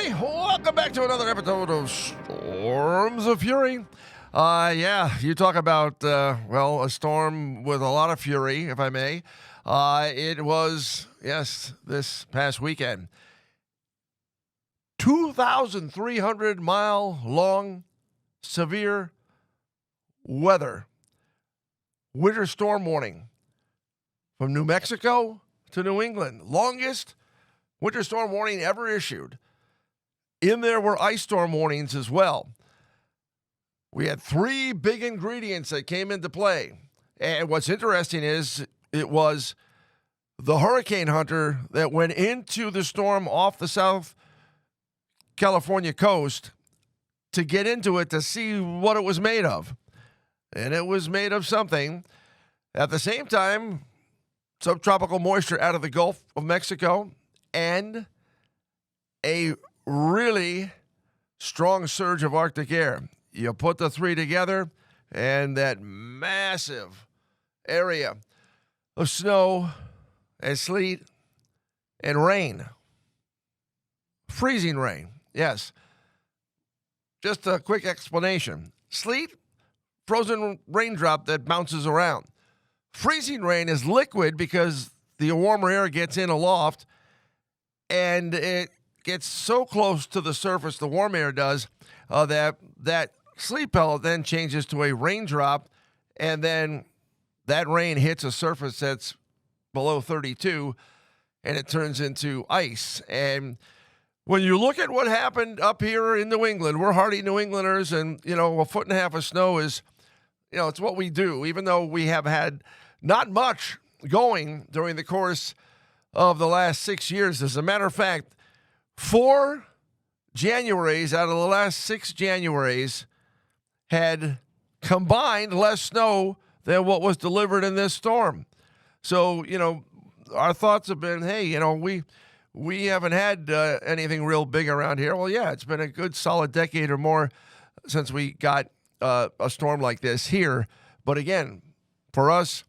everybody. Welcome back to another episode of Storms of Furey. You talk about, a storm with a lot of fury, if I may. It was, this past weekend. 2,300-mile-long severe weather. Winter storm warning from New Mexico to New England. Longest winter storm warning ever issued. In there were ice storm warnings as well. We had three big ingredients that came into play. And what's interesting is it was the hurricane hunter that went into the storm off the South California coast to get into it to see what it was made of. And it was made of something. At the same time, subtropical moisture out of the Gulf of Mexico and a really strong surge of Arctic air. You put the three together, and that massive area of snow and sleet and rain. Freezing rain, yes. Just a quick explanation. Sleet, frozen raindrop that bounces around. Freezing rain is liquid because the warmer air gets in aloft, and it gets so close to the surface, the warm air does, that sleet pellet then changes to a raindrop, and then that rain hits a surface that's below 32, and it turns into ice. And when you look at what happened up here in New England, we're hardy New Englanders, and, a foot and a half of snow is, it's what we do, even though we have had not much going during the course of the last 6 years. As a matter of fact, 4 Januaries out of the last 6 Januaries had combined less snow than what was delivered in this storm. So, our thoughts have been, hey, we haven't had anything real big around here. Well, yeah, it's been a good solid decade or more since we got a storm like this here. But again, for us,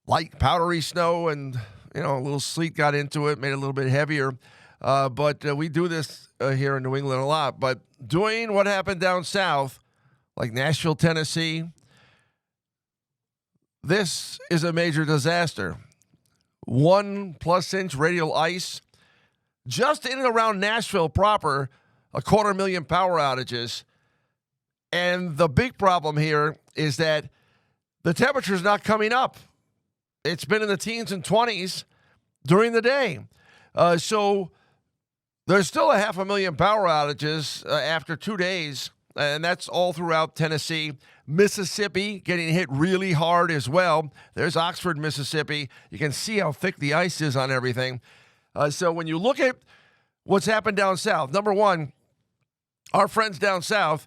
light powdery snow and, a little sleet got into it, made it a little bit heavier. But we do this here in New England a lot. But doing what happened down south, like Nashville, Tennessee, this is a major disaster. 1+ inch radial ice. Just in and around Nashville proper, 250,000 power outages. And the big problem here is that the temperature's not coming up. It's been in the teens and 20s during the day. So there's still 500,000 power outages after 2 days, and that's all throughout Tennessee. Mississippi getting hit really hard as well. There's Oxford, Mississippi. You can see how thick the ice is on everything. So when you look at what's happened down south, number one, our friends down south,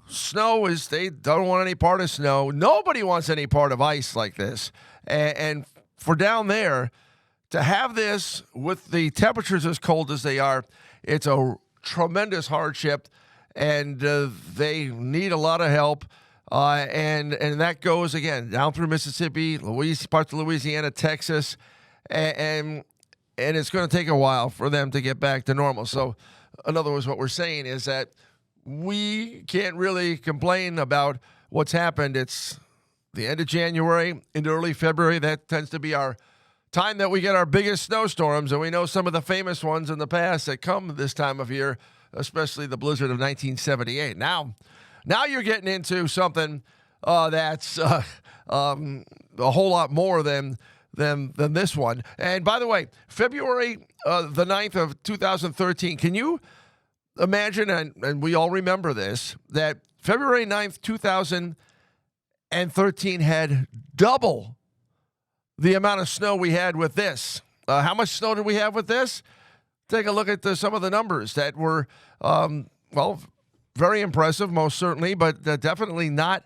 snow is, they don't want any part of snow. Nobody wants any part of ice like this. And for down there, to have this with the temperatures as cold as they are, it's a tremendous hardship, and they need a lot of help. And that goes, again, down through Mississippi, parts of Louisiana, Texas, and it's going to take a while for them to get back to normal. So, in other words, what we're saying is that we can't really complain about what's happened. It's the end of January into early February. That tends to be our time that we get our biggest snowstorms, and we know some of the famous ones in the past that come this time of year, especially the blizzard of 1978. Now you're getting into something that's a whole lot more than this one. And by the way, February the 9th of 2013, can you imagine, and we all remember this, that February 9th, 2013 had double the amount of snow we had with this. How much snow did we have with this? Take a look at some of the numbers that were, very impressive, most certainly, but definitely not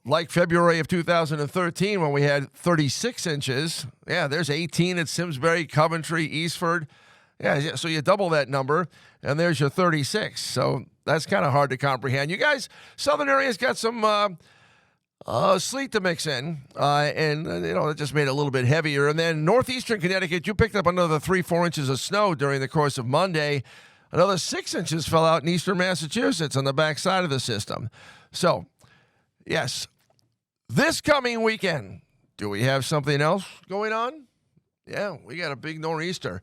like February of 2013 when we had 36 inches. Yeah, there's 18 at Simsbury, Coventry, Eastford. Yeah, so you double that number, and there's your 36. So that's kind of hard to comprehend. You guys, southern areas got some Sleet to mix in, and it just made it a little bit heavier. And then northeastern Connecticut, you picked up another 3-4 inches of snow during the course of Monday. Another 6 inches fell out in eastern Massachusetts on the backside of the system. So, yes, this coming weekend, do we have something else going on? Yeah, we got a big nor'easter.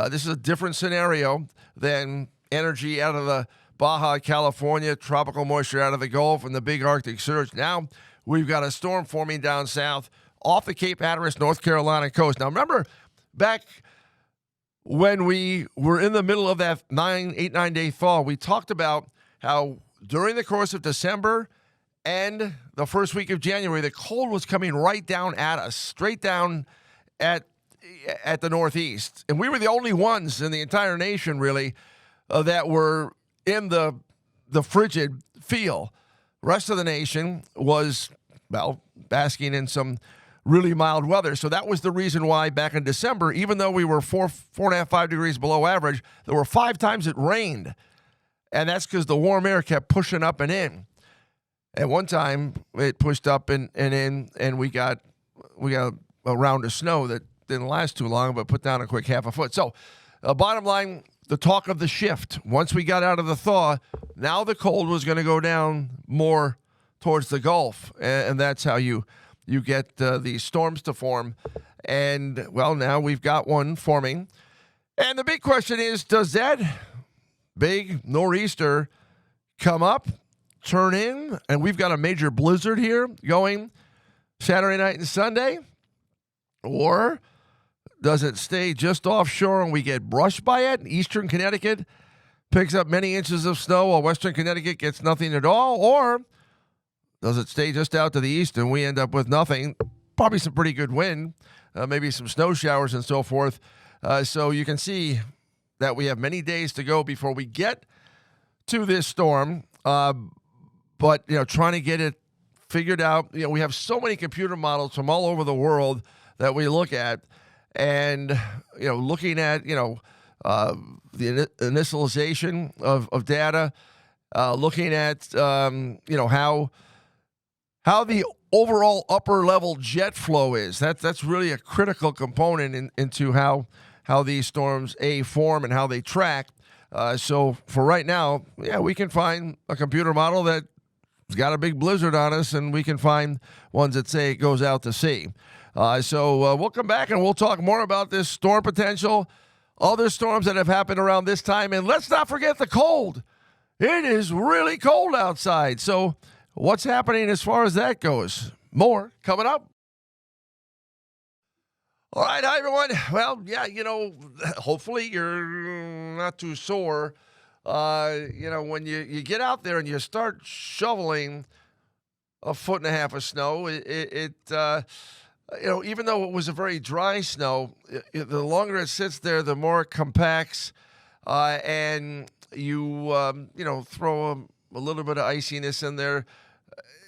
This is a different scenario than energy out of the Baja California, tropical moisture out of the Gulf, and the big Arctic surge. Now we've got a storm forming down south off the Cape Hatteras, North Carolina coast. Now remember back when we were in the middle of that 8-9 day thaw, we talked about how during the course of December and the first week of January, the cold was coming right down at us, straight down at the Northeast. And we were the only ones in the entire nation, really, that were in the frigid feel. Rest of the nation was, basking in some really mild weather. So that was the reason why back in December, even though we were 4.5, 5 degrees below average, there were 5 times it rained. And that's because the warm air kept pushing up and in. At one time, it pushed up and in, and we got a round of snow that didn't last too long, but put down a quick half a foot. So, bottom line, the talk of the shift. Once we got out of the thaw, now the cold was going to go down more towards the Gulf, and that's how you get these storms to form. And, now we've got one forming. And the big question is, does that big nor'easter come up, turn in, and we've got a major blizzard here going Saturday night and Sunday? Or does it stay just offshore and we get brushed by it? Eastern Connecticut picks up many inches of snow while Western Connecticut gets nothing at all? Or does it stay just out to the east and we end up with nothing? Probably some pretty good wind, maybe some snow showers and so forth. So you can see that we have many days to go before we get to this storm. But, trying to get it figured out. We have so many computer models from all over the world that we look at. And, looking at, the initialization of data, looking at, how the overall upper level jet flow is. That's really a critical component into how these storms, form and how they track. So for right now, we can find a computer model that's got a big blizzard on us, and we can find ones that say it goes out to sea. So we'll come back and we'll talk more about this storm potential, other storms that have happened around this time. And let's not forget the cold. It is really cold outside. So what's happening as far as that goes? More coming up. All right, hi, everyone. Well, hopefully you're not too sore. When you get out there and you start shoveling 1.5 feet of snow, even though it was a very dry snow, the longer it sits there, the more it compacts, and you throw a little bit of iciness in there.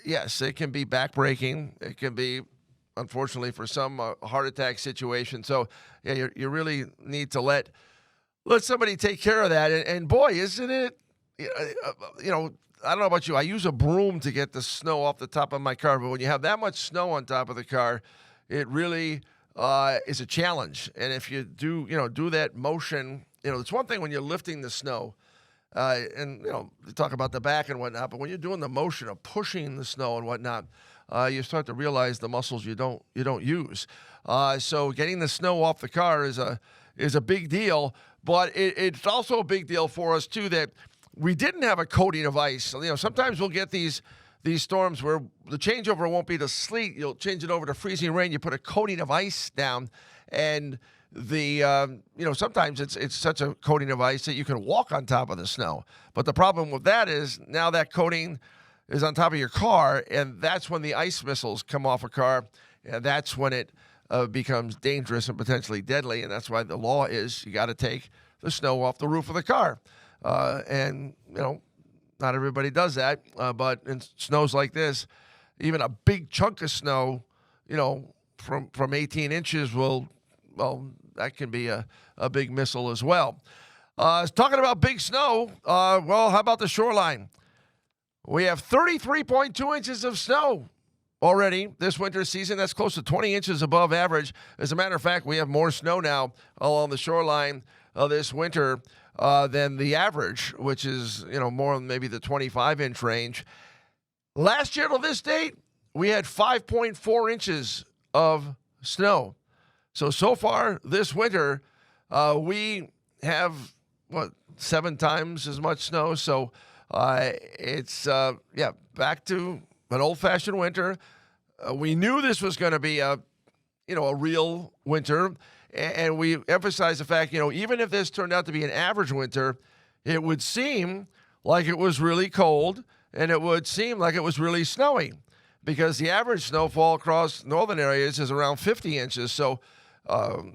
Yes, it can be backbreaking. It can be, unfortunately for some, a heart attack situation. So, you really need to let somebody take care of that. And boy, isn't it, I don't know about you. I use a broom to get the snow off the top of my car. But when you have that much snow on top of the car, it really is a challenge. And if you do that motion, it's one thing when you're lifting the snow, and you talk about the back and whatnot. But when you're doing the motion of pushing the snow and whatnot, you start to realize the muscles you don't use. So getting the snow off the car is a big deal. But it's also a big deal for us too that we didn't have a coating of ice. So, sometimes we'll get these storms where the changeover won't be to sleet. You'll change it over to freezing rain. You put a coating of ice down, and sometimes it's such a coating of ice that you can walk on top of the snow. But the problem with that is now that coating is on top of your car, and that's when the ice missiles come off a car, and that's when it becomes dangerous and potentially deadly. And that's why the law is you got to take the snow off the roof of the car. And not everybody does that, but in snows like this, even a big chunk of snow, from 18 inches that can be a big missile as well. Talking about big snow, how about the shoreline? We have 33.2 inches of snow already this winter season. That's close to 20 inches above average. As a matter of fact, we have more snow now along the shoreline this winter than the average, which is, more than maybe the 25-inch range. Last year to this date, we had 5.4 inches of snow. So far this winter, we have, 7 times as much snow. So it's, back to an old-fashioned winter. We knew this was going to be a real winter. And we emphasize the fact, even if this turned out to be an average winter, it would seem like it was really cold and it would seem like it was really snowy, because the average snowfall across northern areas is around 50 inches. So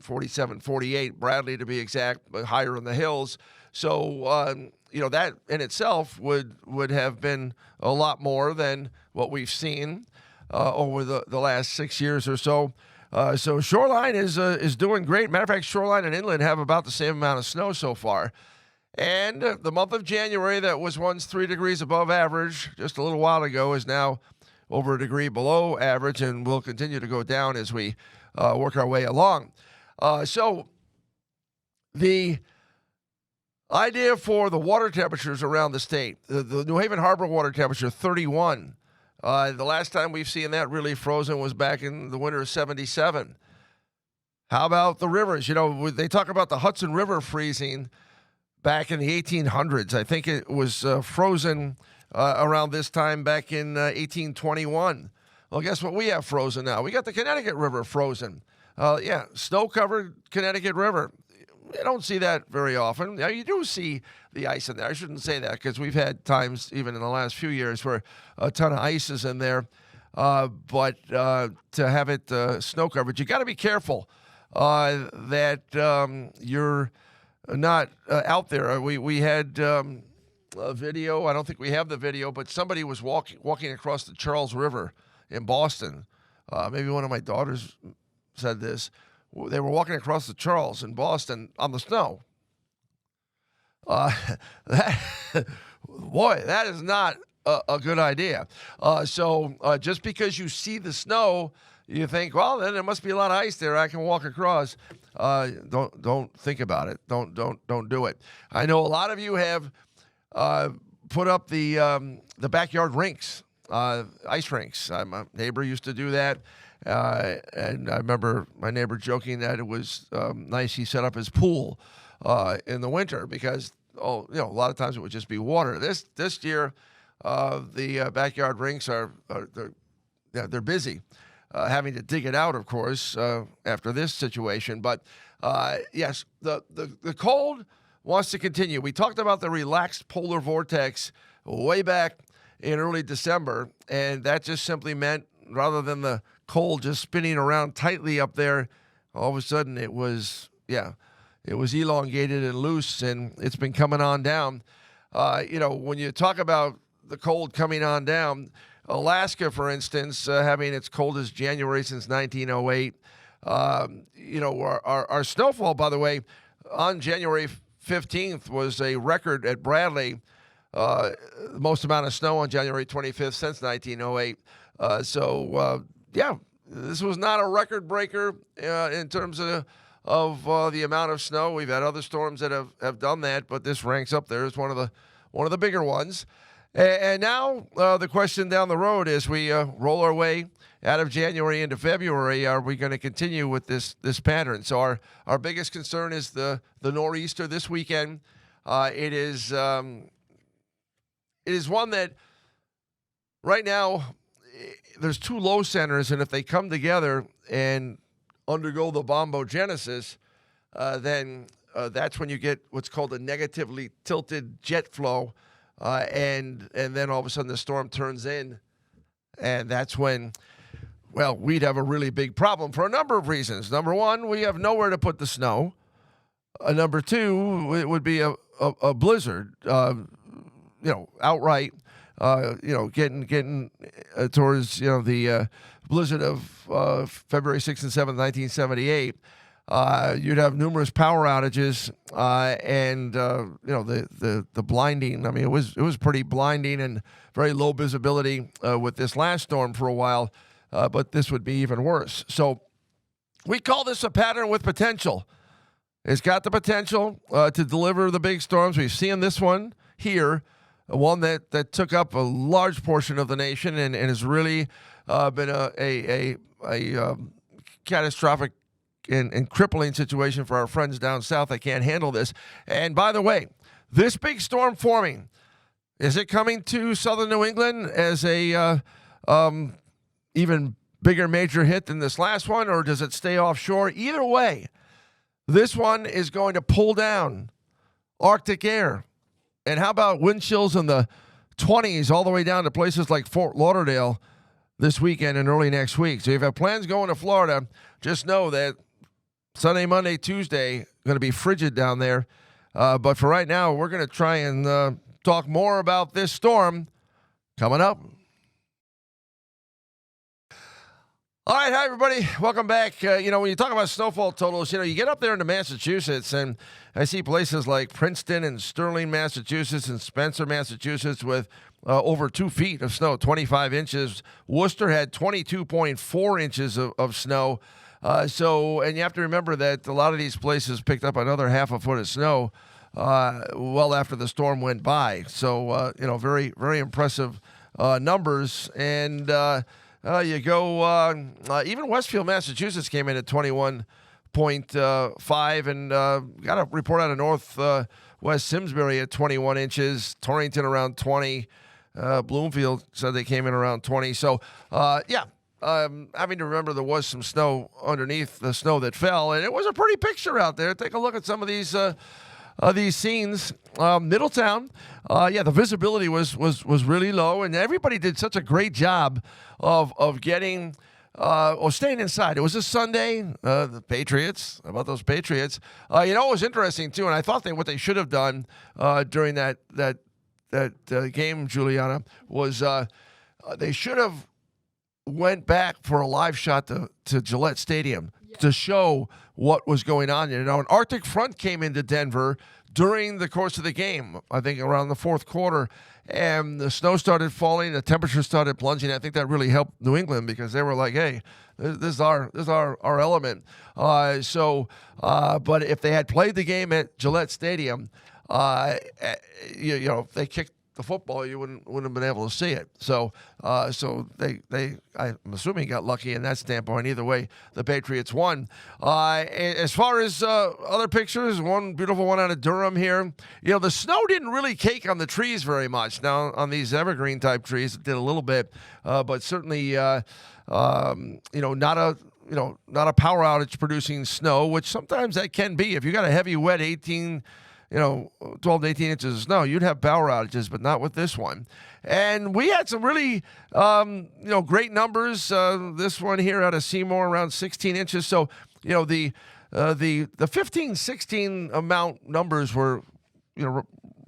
47, 48, Bradley to be exact, but higher in the hills. So, that in itself would have been a lot more than what we've seen over the last 6 years or so. So shoreline is doing great. Matter of fact, shoreline and inland have about the same amount of snow so far. And the month of January, that was once 3 degrees above average just a little while ago, is now over a degree below average, and will continue to go down as we work our way along. So the idea for the water temperatures around the state, the New Haven Harbor water temperature, 31. The last time we've seen that really frozen was back in the winter of 77. How about the rivers? They talk about the Hudson River freezing back in the 1800s. I think it was frozen around this time back in 1821. Well, guess what we have frozen now? We got the Connecticut River frozen. Snow-covered Connecticut River. I don't see that very often. Now, you do see the ice in there. I shouldn't say that, because we've had times, even in the last few years, where a ton of ice is in there. But to have it snow covered, you got to be careful that you're not out there. We had a video. I don't think we have the video, but somebody was walking across the Charles River in Boston. Maybe one of my daughters said this. They were walking across the Charles in Boston on the snow. That is not a good idea. So just because you see the snow, you think, well, then there must be a lot of ice there. I can walk across. Don't think about it. Don't do it. I know a lot of you have put up the backyard rinks, ice rinks. My neighbor used to do that. And I remember my neighbor joking that it was nice he set up his pool in the winter, because a lot of times it would just be water. This year, the backyard rinks they're busy, having to dig it out, of course, after this situation. But yes, the cold wants to continue. We talked about the relaxed polar vortex way back in early December, and that just simply meant, rather than the cold just spinning around tightly up there, all of a sudden it was elongated and loose, and it's been coming on down. When you talk about the cold coming on down, Alaska, for instance, having its coldest January since 1908. Our snowfall, by the way, on January 15th was a record at Bradley, most amount of snow on January 25th since 1908. This was not a record breaker in terms of the amount of snow. We've had other storms that have done that, but this ranks up there as one of the bigger ones. And now the question down the road, as we roll our way out of January into February, are we going to continue with this pattern? So our biggest concern is the nor'easter this weekend. It is one that right now there's two low centers, and if they come together and undergo the bombogenesis, then that's when you get what's called a negatively tilted jet flow, and then all of a sudden the storm turns in, and that's when, we'd have a really big problem for a number of reasons. Number one, we have nowhere to put the snow. Number two, it would be a blizzard, outright. Getting towards the blizzard of February 6th and 7th, 1978. You'd have numerous power outages, and the blinding. I mean, it was pretty blinding and very low visibility with this last storm for a while. but this would be even worse. So we call this a pattern with potential. It's got the potential to deliver the big storms. We've seen this one here, one that took up a large portion of the nation and has really been a catastrophic and crippling situation for our friends down south that can't handle this. And by the way, this big storm forming, is it coming to southern New England as a even bigger major hit than this last one, or does it stay offshore? Either way, this one is going to pull down Arctic air. And how about wind chills in the 20s all the way down to places like Fort Lauderdale this weekend and early next week? So if you have plans going to Florida, just know that Sunday, Monday, Tuesday going to be frigid down there. But for right now, we're going to try and talk more about this storm coming up. All right, hi, everybody. Welcome back. When you talk about snowfall totals, you get up there into Massachusetts, and I see places like Princeton and Sterling, Massachusetts, and Spencer, Massachusetts, with over 2 feet of snow, 25 inches. Worcester had 22.4 inches of snow. And you have to remember that a lot of these places picked up another half a foot of snow well after the storm went by. So, very, very impressive numbers. And you go, even Westfield, Massachusetts came in at 21.5 and got a report out of Northwest Simsbury at 21 inches, Torrington around 20, Bloomfield said they came in around 20. So, having to remember there was some snow underneath the snow that fell, and it was a pretty picture out there. Take a look at some of these scenes. Middletown, the visibility was really low, and everybody did such a great job of getting or staying inside. It was a Sunday. The Patriots, about those Patriots. It was interesting too, and I thought what they should have done during that game, Juliana, was they should have went back for a live shot to Gillette Stadium to show what was going on. An Arctic front came into Denver during the course of the game, I think around the fourth quarter, and the snow started falling, the temperature started plunging. I think that really helped New England because they were like, hey, this is our element. But if they had played the game at Gillette Stadium, if they kicked the football, you wouldn't have been able to see it. So I'm assuming got lucky in that standpoint. Either way, the Patriots won. As far as other pictures, one beautiful one out of Durham here. The snow didn't really cake on the trees very much. Now on these evergreen type trees, it did a little bit, but certainly not a power outage producing snow, which sometimes that can be if you got a heavy, wet 12 to 18 inches of snow, you'd have power outages, but not with this one. And we had some really, great numbers. This one here out of Seymour, around 16 inches. So, the 15, 16 amount numbers were,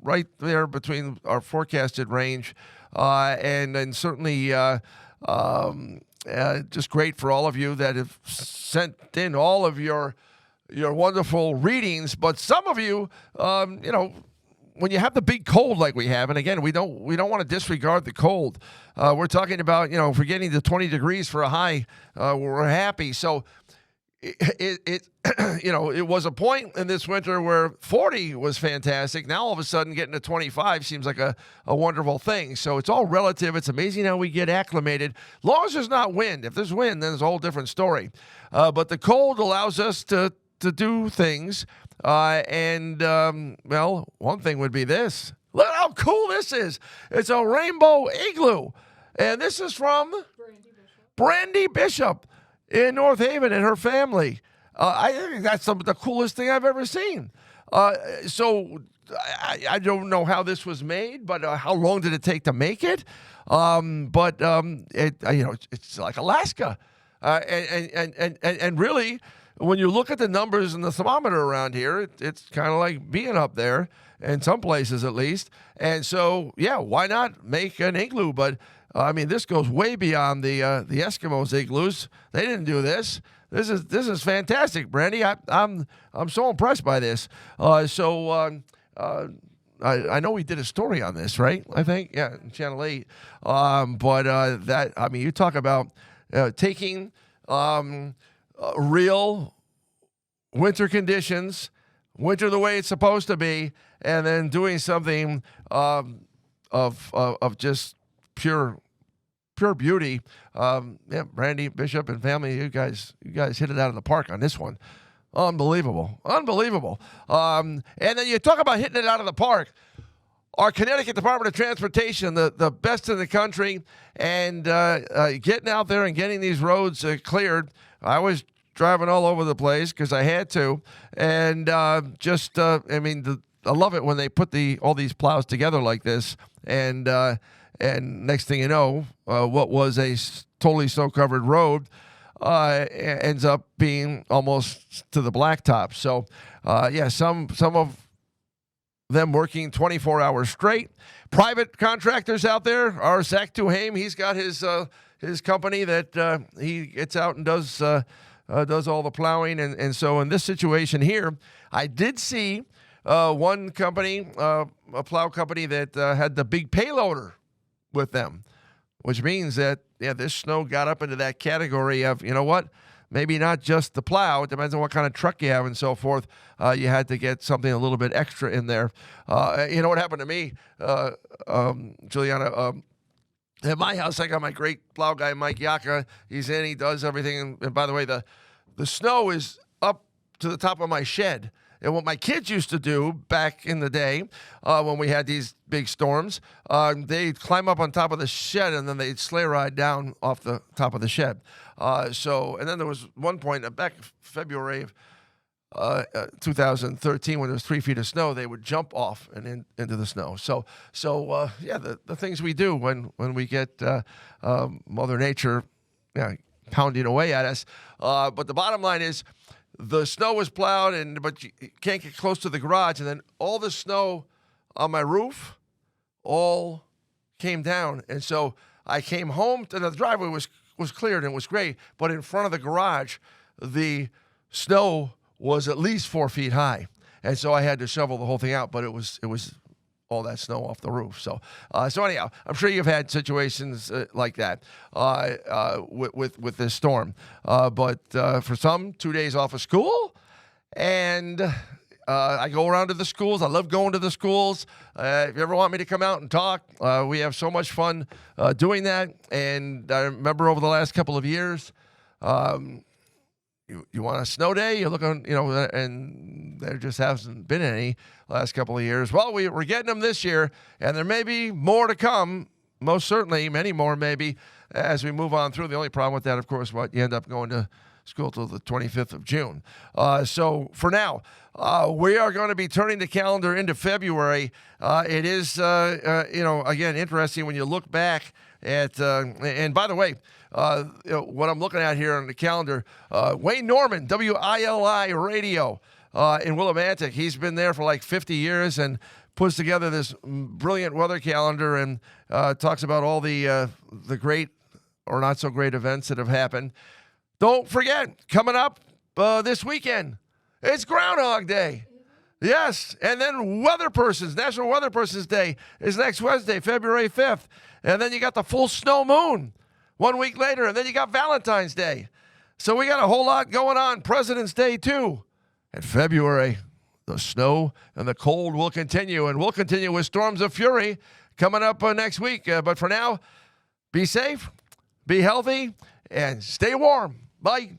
right there between our forecasted range, and certainly just great for all of you that have sent in all of your wonderful readings. But some of you, when you have the big cold like we have, and again, we don't want to disregard the cold. We're talking about, if we're getting to 20 degrees for a high, we're happy. So it was a point in this winter where 40 was fantastic. Now all of a sudden getting to 25 seems like a wonderful thing. So it's all relative. It's amazing how we get acclimated. As long as there's not wind. If there's wind, then it's a whole different story. But the cold allows us to do things. One thing would be this. Look how cool this is. It's a rainbow igloo. And this is from Brandy Bishop in North Haven and her family. I think that's the coolest thing I've ever seen. So I don't know how this was made, but how long did it take to make it? It's like Alaska. And really, when you look at the numbers and the thermometer around here, it's kind of like being up there, in some places at least. And so, why not make an igloo? But, this goes way beyond the Eskimos' igloos. They didn't do this. This is fantastic, Brandy. I'm so impressed by this. I know we did a story on this, right? I think, in Channel 8. You talk about taking real winter conditions, winter the way it's supposed to be, and then doing something of just pure beauty. Brandy, Bishop, and family, you guys hit it out of the park on this one. Unbelievable. And then you talk about hitting it out of the park. Our Connecticut Department of Transportation, the best in the country, and getting out there and getting these roads cleared. I was driving all over the place because I had to, and I love it when they put all these plows together like this, and next thing you know, what was a totally snow-covered road ends up being almost to the blacktop. So, some of them working 24 hours straight. Private contractors out there, our Zach Duhame, he's got his company that he gets out and does all the plowing. And so in this situation here, I did see one company, a plow company that had the big payloader with them, which means that, this snow got up into that category of, you know what, maybe not just the plow. It depends on what kind of truck you have and so forth. You had to get something a little bit extra in there. You know what happened to me, Juliana? At my house, I got my great plow guy, Mike Yaka. He's in, he does everything. And by the way, the snow is up to the top of my shed. And what my kids used to do back in the day when we had these big storms, they'd climb up on top of the shed and then they'd sleigh ride down off the top of the shed. And then there was one point back in February of 2013 when there was 3 feet of snow, they would jump off and into the snow. The things we do when we get Mother Nature pounding away at us. But the bottom line is, the snow was plowed, but you can't get close to the garage. And then all the snow on my roof all came down. And so I came home, and the driveway was cleared and it was great. But in front of the garage, the snow was at least 4 feet high. And so I had to shovel the whole thing out, but it was all that snow off the roof. So anyhow, I'm sure you've had situations like that with this storm. But for some, 2 days off of school, and I go around to the schools. I love going to the schools. If you ever want me to come out and talk, we have so much fun doing that. And I remember over the last couple of years, you want a snow day? You're looking, and there just hasn't been any last couple of years. Well, we're getting them this year, and there may be more to come, most certainly, many more maybe, as we move on through. The only problem with that, of course, you end up going to school till the 25th of June. So for now, we are going to be turning the calendar into February. It is, again, interesting when you look back at, and by the way, what I'm looking at here on the calendar, Wayne Norman, WILI Radio in Willimantic. He's been there for like 50 years and puts together this brilliant weather calendar and talks about all the great or not so great events that have happened. Don't forget, coming up this weekend, it's Groundhog Day. Yes, and then National Weather Persons Day is next Wednesday, February 5th. And then you got the full snow moon 1 week later, and then you got Valentine's Day. So we got a whole lot going on. President's Day, too. In February, the snow and the cold will continue, and we'll continue with Storms of Furey coming up next week. But for now, be safe, be healthy, and stay warm. Bye.